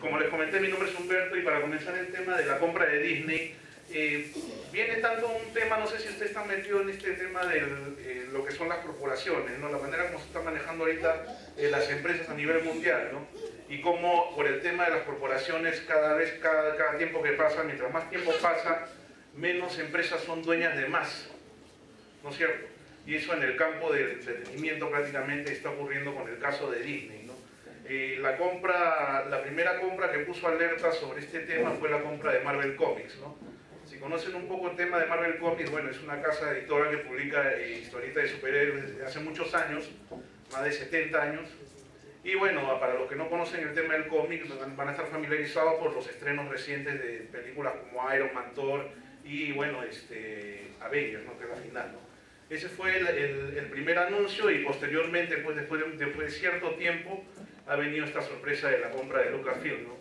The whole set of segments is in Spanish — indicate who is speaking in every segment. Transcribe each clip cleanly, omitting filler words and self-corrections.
Speaker 1: Como les comenté, mi nombre es Humberto y para comenzar el tema de la compra de Disney, viene tanto un tema, no sé si usted está metido en este tema de lo que son las corporaciones, ¿no? La manera como se están manejando ahorita las empresas a nivel mundial, ¿no? Y cómo por el tema de las corporaciones cada tiempo que pasa, mientras más tiempo pasa, menos empresas son dueñas de más, ¿no es cierto? Y eso en el campo del entretenimiento prácticamente está ocurriendo con el caso de Disney, ¿no? La primera compra que puso alerta sobre este tema fue la compra de Marvel Comics, ¿no? Si conocen un poco el tema de Marvel Comics, bueno, es una casa editora que publica historietas de superhéroes desde hace muchos años, más de 70 años. Y bueno, para los que no conocen el tema del cómic, van a estar familiarizados por los estrenos recientes de películas como Iron Man, Thor y bueno, Avengers, ¿no? Que es la final, ¿no? Ese fue el primer anuncio y posteriormente, pues, después de cierto tiempo, ha venido esta sorpresa de la compra de Lucasfilm, ¿no?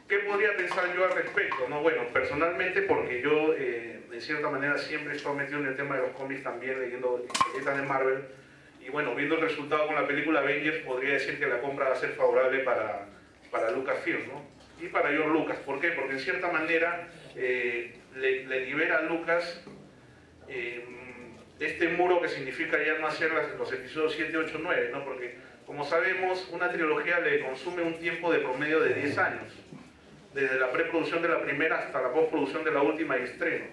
Speaker 1: ¿Qué podría pensar yo al respecto? ¿No? Bueno, personalmente, porque yo de cierta manera siempre he estado metido en el tema de los cómics también, leyendo historietas de Marvel, y bueno, viendo el resultado con la película Avengers, podría decir que la compra va a ser favorable para Lucasfilm, ¿no? Y para George Lucas. ¿Por qué? Porque en cierta manera le libera a Lucas este muro que significa ya no hacer los episodios 7, 8, 9, ¿no? Porque, como sabemos, una trilogía le consume un tiempo de promedio de 10 años, desde la preproducción de la primera hasta la postproducción de la última y estreno.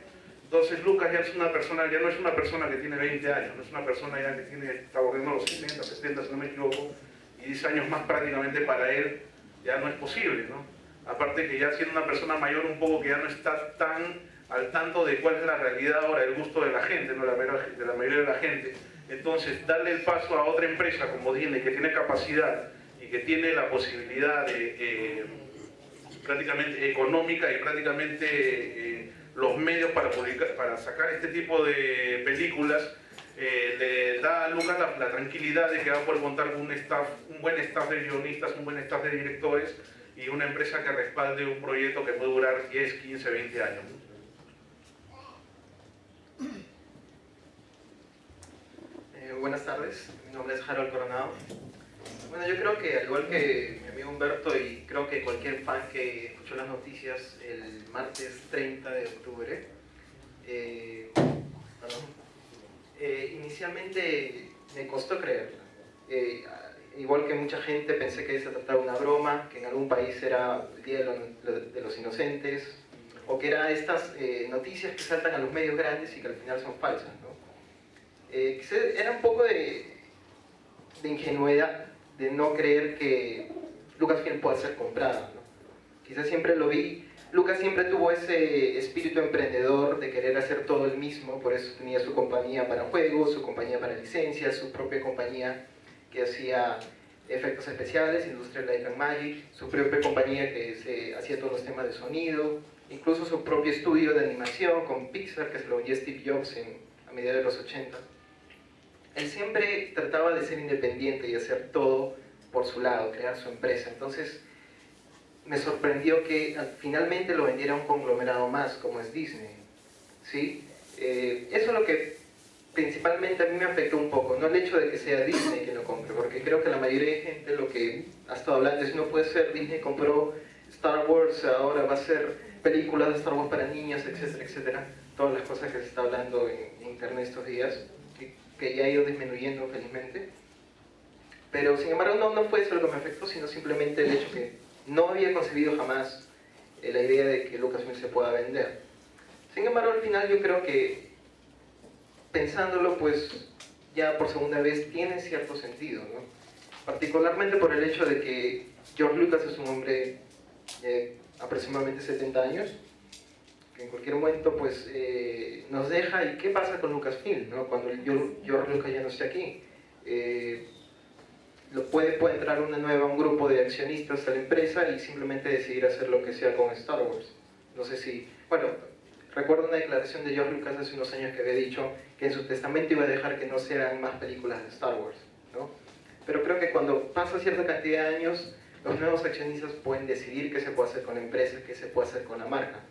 Speaker 1: Entonces Lucas ya no es una persona que tiene 20 años, no es una persona ya que está bordeando los 60, 70, si no me equivoco, y 10 años más prácticamente para él ya no es posible, ¿no? Aparte que ya siendo una persona mayor un poco que ya no está tan al tanto de cuál es la realidad ahora, el gusto de la gente, ¿no? De la mayoría de la gente. Entonces, darle el paso a otra empresa como Disney, que tiene capacidad y que tiene la posibilidad prácticamente económica y prácticamente los medios para sacar este tipo de películas, le da a Lucas la tranquilidad de que va a poder contar con un buen staff de guionistas, un buen staff de directores y una empresa que respalde un proyecto que puede durar 10, 15, 20 años, ¿no?
Speaker 2: Buenas tardes, mi nombre es Harold Coronado. Bueno, yo creo que al igual que mi amigo Humberto y creo que cualquier fan que escuchó las noticias el martes 30 de octubre, inicialmente me costó creerla. Igual que mucha gente pensé que se trataba de una broma, que en algún país era el Día de los Inocentes, o que eran estas noticias que saltan a los medios grandes y que al final son falsas, ¿no? Era un poco de ingenuidad de no creer que Lucasfilm pueda ser comprada, ¿no? Quizás siempre lo vi, Lucas siempre tuvo ese espíritu emprendedor de querer hacer todo él mismo, por eso tenía su compañía para juegos, su compañía para licencias, su propia compañía que hacía efectos especiales, Industrial Light and Magic, su propia compañía que hacía todos los temas de sonido, incluso su propio estudio de animación con Pixar que se lo vendió Steve Jobs a mediados de los 80. Él siempre trataba de ser independiente y hacer todo por su lado, crear su empresa. Entonces me sorprendió que finalmente lo vendiera a un conglomerado más como es Disney, ¿sí? Eso es lo que principalmente a mí me afectó un poco, no el hecho de que sea Disney quien lo compre, porque creo que la mayoría de gente lo que ha estado hablando es no puede ser, Disney compró Star Wars, ahora va a ser películas de Star Wars para niños, etcétera, etcétera, todas las cosas que se está hablando en internet estos días, que ya ha ido disminuyendo felizmente. Pero sin embargo no fue eso lo que me afectó, sino simplemente el hecho que no había concebido jamás la idea de que Lucasfilm se pueda vender. Sin embargo al final yo creo que pensándolo pues ya por segunda vez tiene cierto sentido, ¿no? Particularmente por el hecho de que George Lucas es un hombre de aproximadamente 70 años, que en cualquier momento pues nos deja. ¿Y qué pasa con Lucasfilm, ¿no? Cuando George Lucas ya no esté aquí? Puede entrar un grupo de accionistas a la empresa y simplemente decidir hacer lo que sea con Star Wars. No sé si... Bueno, recuerdo una declaración de George Lucas hace unos años que había dicho que en su testamento iba a dejar que no se hagan más películas de Star Wars, ¿no? Pero creo que cuando pasa cierta cantidad de años, los nuevos accionistas pueden decidir qué se puede hacer con la empresa, qué se puede hacer con la marca.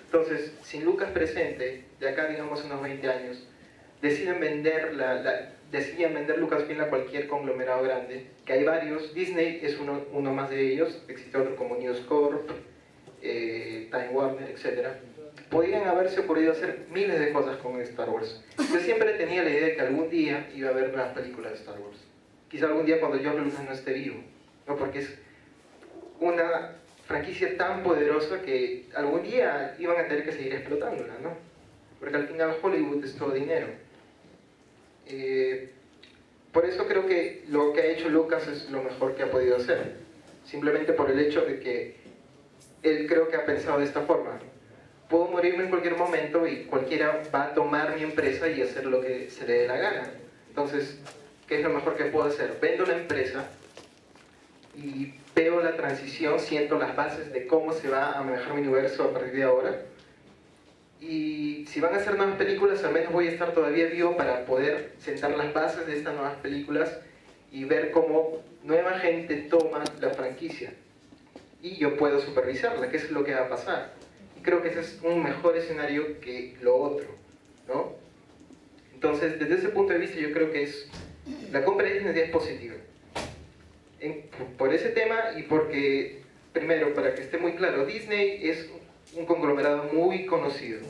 Speaker 2: Entonces, sin Lucas presente, de acá digamos unos 20 años, deciden vender decidían vender Lucasfilm a cualquier conglomerado grande, que hay varios, Disney es uno más de ellos, existe otro como News Corp, Time Warner, etc. Podían haberse ocurrido hacer miles de cosas con Star Wars. Yo siempre tenía la idea de que algún día iba a haber las películas de Star Wars. Quizá algún día cuando George Lucas no esté vivo, ¿no? Porque es una franquicia tan poderosa que algún día iban a tener que seguir explotándola, ¿no? Porque al final Hollywood es todo dinero. Por eso creo que lo que ha hecho Lucas es lo mejor que ha podido hacer. Simplemente por el hecho de que él creo que ha pensado de esta forma. Puedo morirme en cualquier momento y cualquiera va a tomar mi empresa y hacer lo que se le dé la gana. Entonces, ¿qué es lo mejor que puedo hacer? Vendo la empresa y veo la transición, siento las bases de cómo se va a manejar mi universo a partir de ahora. Y si van a hacer nuevas películas, al menos voy a estar todavía vivo para poder sentar las bases de estas nuevas películas y ver cómo nueva gente toma la franquicia. Y yo puedo supervisarla, que es lo que va a pasar. Y creo que ese es un mejor escenario que lo otro, ¿no? Entonces, desde ese punto de vista, yo creo que la compra de Disney es positiva. Por ese tema y porque, primero, para que esté muy claro, Disney es un conglomerado muy conocido.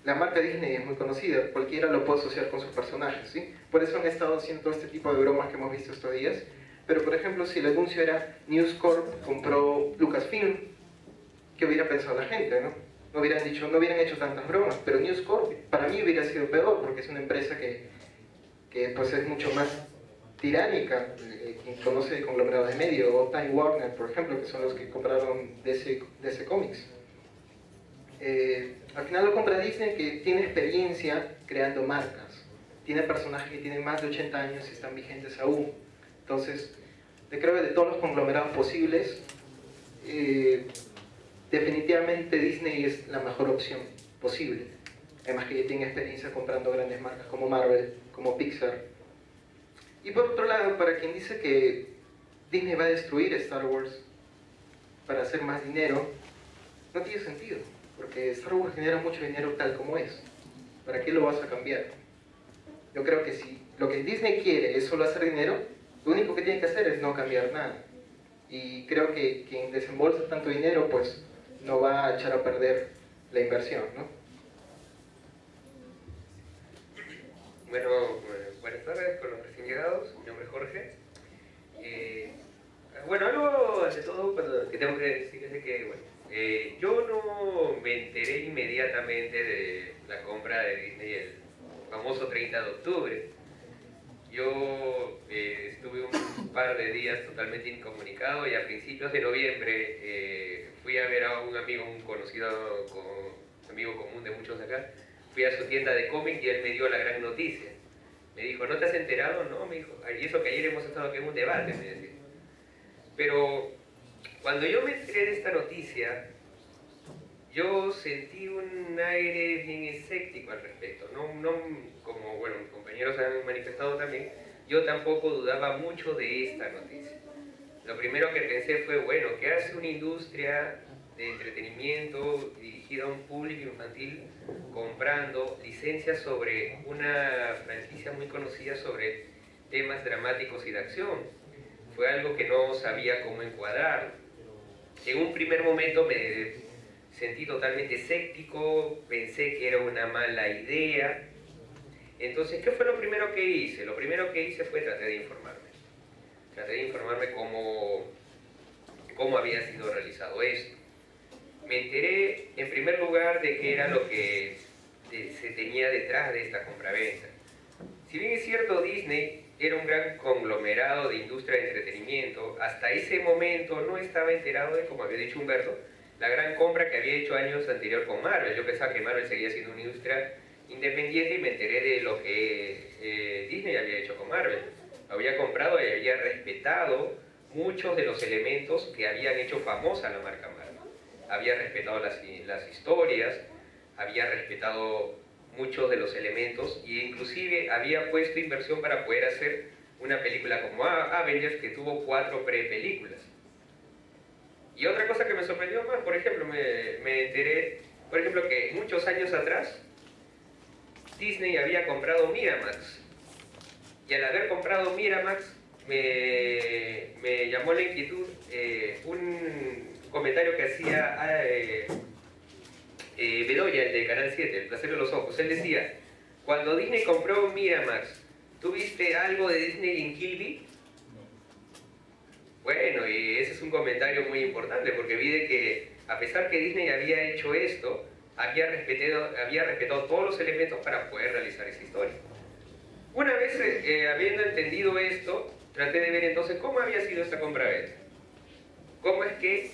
Speaker 2: La marca Disney es muy conocida, cualquiera lo puede asociar con sus personajes, ¿sí? Por eso han estado haciendo todo este tipo de bromas que hemos visto estos días. Pero, por ejemplo, si el anuncio era News Corp compró Lucasfilm, ¿qué hubiera pensado la gente, no? No hubieran hecho tantas bromas, pero News Corp para mí hubiera sido peor, porque es una empresa que pues es mucho más tiránica, quien conoce el conglomerado de medio, o Time Warner, por ejemplo, que son los que compraron DC Comics. Al final lo compra Disney, que tiene experiencia creando marcas, tiene personajes que tienen más de 80 años y están vigentes aún. Entonces, yo creo que de todos los conglomerados posibles, definitivamente Disney es la mejor opción posible. Además que ya tiene experiencia comprando grandes marcas como Marvel, como Pixar. Y por otro lado, para quien dice que Disney va a destruir Star Wars para hacer más dinero, no tiene sentido, porque Star Wars genera mucho dinero tal como es. ¿Para qué lo vas a cambiar? Yo creo que si lo que Disney quiere es solo hacer dinero, lo único que tiene que hacer es no cambiar nada. Y creo que quien desembolsa tanto dinero, pues no va a echar a perder la inversión, ¿no?
Speaker 3: Bueno, buenas tardes con los recién llegados. Mi nombre es Jorge. Bueno, algo ante todo que tengo que decir es que, bueno, yo no me enteré inmediatamente de la compra de Disney el famoso 30 de octubre. Yo estuve un par de días totalmente incomunicado y a principios de noviembre fui a ver a un amigo, un conocido, amigo común de muchos de acá. Fui a su tienda de cómic y él me dio la gran noticia. Me dijo, ¿no te has enterado? No, me dijo, y eso que ayer hemos estado aquí en un debate, me decía. Pero cuando yo me enteré de esta noticia, yo sentí un aire bien escéptico al respecto. No, como bueno, mis compañeros han manifestado también, yo tampoco dudaba mucho de esta noticia. Lo primero que pensé fue, bueno, ¿qué hace una industria de entretenimiento dirigida a un público infantil comprando licencias sobre una franquicia muy conocida sobre temas dramáticos y de acción? Fue algo que no sabía cómo encuadrar. En un primer momento me sentí totalmente escéptico, pensé que era una mala idea. Entonces, ¿qué fue lo primero que hice? Lo primero que hice fue tratar de informarme. Traté de informarme cómo había sido realizado esto. Me enteré, en primer lugar, de qué era lo que se tenía detrás de esta compraventa. Si bien es cierto, Disney era un gran conglomerado de industria de entretenimiento, hasta ese momento no estaba enterado de, como había dicho Humberto, la gran compra que había hecho años anterior con Marvel. Yo pensaba que Marvel seguía siendo una industria independiente y me enteré de lo que Disney había hecho con Marvel. Lo había comprado y había respetado muchos de los elementos que habían hecho famosa la marca Marvel. Había respetado las historias, había respetado muchos de los elementos e inclusive había puesto inversión para poder hacer una película como Avengers, que tuvo 4 prepelículas. Y otra cosa que me sorprendió más, por ejemplo, me enteré, por ejemplo, que muchos años atrás Disney había comprado Miramax. Y al haber comprado Miramax, me llamó la inquietud un comentario que hacía Bedoya, el de Canal 7, El placer de los ojos. Él decía, cuando Disney compró Miramax, ¿tuviste algo de Disney en Kill Bill? Bueno, y ese es un comentario muy importante, porque vi de que a pesar que Disney había hecho esto, había respetado todos los elementos para poder realizar esa historia. Una vez habiendo entendido esto, traté de ver entonces cómo había sido esta compra-venta. Cómo es que,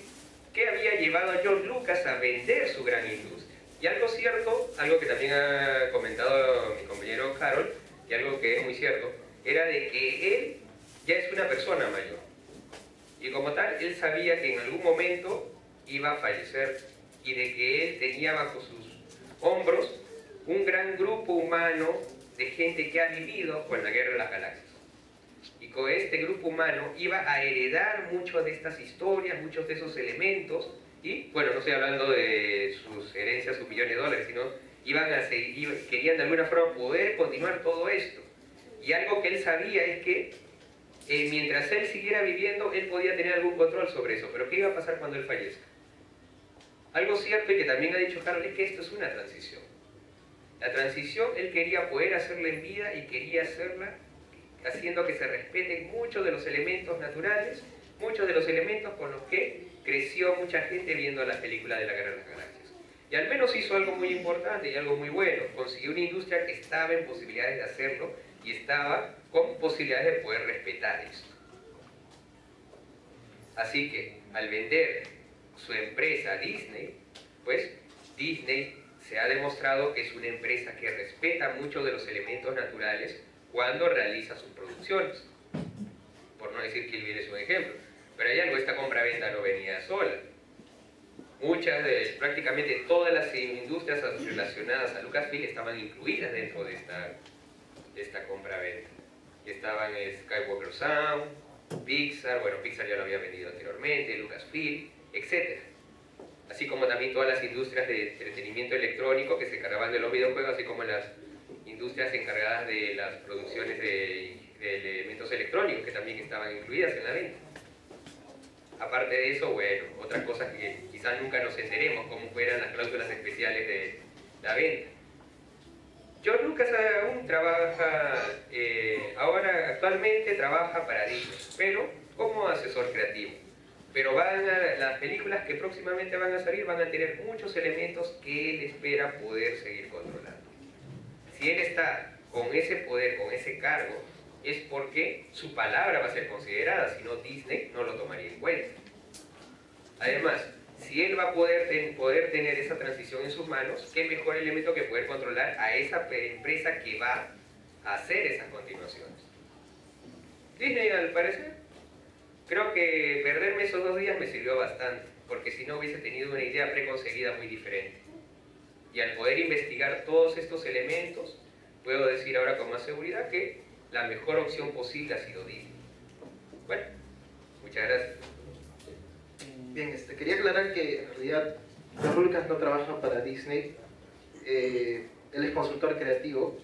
Speaker 3: qué había llevado a George Lucas a vender su gran industria. Y algo cierto, algo que también ha comentado mi compañero Harold, y algo que es muy cierto, era de que él ya es una persona mayor. Y como tal, él sabía que en algún momento iba a fallecer y de que él tenía bajo sus hombros un gran grupo humano de gente que ha vivido con la Guerra de las Galaxias. Y con este grupo humano iba a heredar muchas de estas historias, muchos de esos elementos, y bueno, no estoy hablando de sus herencias, sus millones de dólares, sino querían de alguna forma poder continuar todo esto. Y algo que él sabía es que mientras él siguiera viviendo, él podía tener algún control sobre eso. Pero ¿qué iba a pasar cuando él fallezca? Algo cierto y que también ha dicho Harold es que esto es una transición. La transición él quería poder hacerla en vida y quería hacerla haciendo que se respeten muchos de los elementos naturales, muchos de los elementos con los que creció mucha gente viendo las películas de la Guerra de las Galaxias. Y al menos hizo algo muy importante y algo muy bueno. Consiguió una industria que estaba en posibilidades de hacerlo y estaba con posibilidades de poder respetar esto. Así que al vender su empresa a Disney, pues Disney se ha demostrado que es una empresa que respeta muchos de los elementos naturales cuando realiza sus producciones. Por no decir que Kill Bill es un ejemplo. Pero hay algo, esta compra-venta no venía sola. Prácticamente todas las industrias relacionadas a Lucasfilm estaban incluidas dentro de esta compra-venta. Estaban Skywalker Sound, Pixar, bueno, Pixar ya lo había vendido anteriormente, Lucasfilm, etc. Así como también todas las industrias de entretenimiento electrónico que se encargaban de los videojuegos, así como las industrias encargadas de las producciones de elementos electrónicos que también estaban incluidas en la venta. Aparte de eso, bueno, otras cosas que quizás nunca nos enteremos, como fueran las cláusulas especiales de la venta. George Lucas aún trabaja, actualmente trabaja para Disney, pero como asesor creativo. Pero las películas que próximamente van a salir van a tener muchos elementos que él espera poder seguir controlando. Si él está con ese poder, con ese cargo, es porque su palabra va a ser considerada, si no Disney no lo tomaría en cuenta. Además, si él va a poder tener esa transición en sus manos, qué mejor elemento que poder controlar a esa empresa que va a hacer esas continuaciones. Disney, al parecer, creo que perderme esos 2 días me sirvió bastante, porque si no hubiese tenido una idea preconcebida muy diferente. Y al poder investigar todos estos elementos, puedo decir ahora con más seguridad que la mejor opción posible ha sido Disney. Bueno, muchas gracias.
Speaker 2: Bien, quería aclarar que en realidad George Lucas no trabaja para Disney, él es consultor creativo,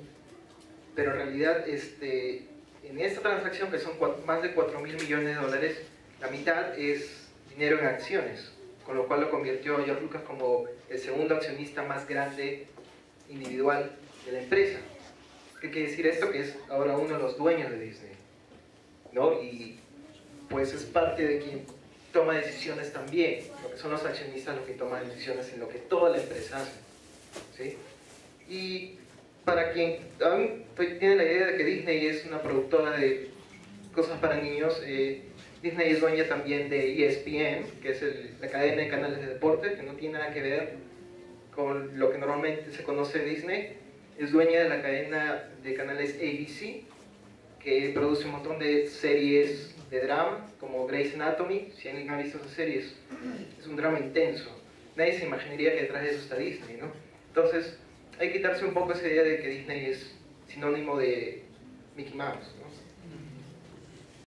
Speaker 2: pero en realidad en esta transacción, que son más de 4.000 millones de dólares, la mitad es dinero en acciones, con lo cual lo convirtió a George Lucas como el segundo accionista más grande individual de la empresa. ¿Qué quiere decir esto? Que es ahora uno de los dueños de Disney, ¿no? Y pues es parte de quien toma decisiones también, porque son los accionistas los que toman decisiones en lo que toda la empresa hace, ¿sí? Y para quien aún tiene la idea de que Disney es una productora de cosas para niños, Disney es dueña también de ESPN, que es la cadena de canales de deporte, que no tiene nada que ver con lo que normalmente se conoce de Disney. Es dueña de la cadena de canales ABC, que produce un montón de series de drama, como Grey's Anatomy. Si alguien ha visto esas series, es un drama intenso. Nadie se imaginaría que detrás de eso está Disney, ¿no? Entonces, hay que quitarse un poco esa idea de que Disney es sinónimo de Mickey Mouse, ¿no?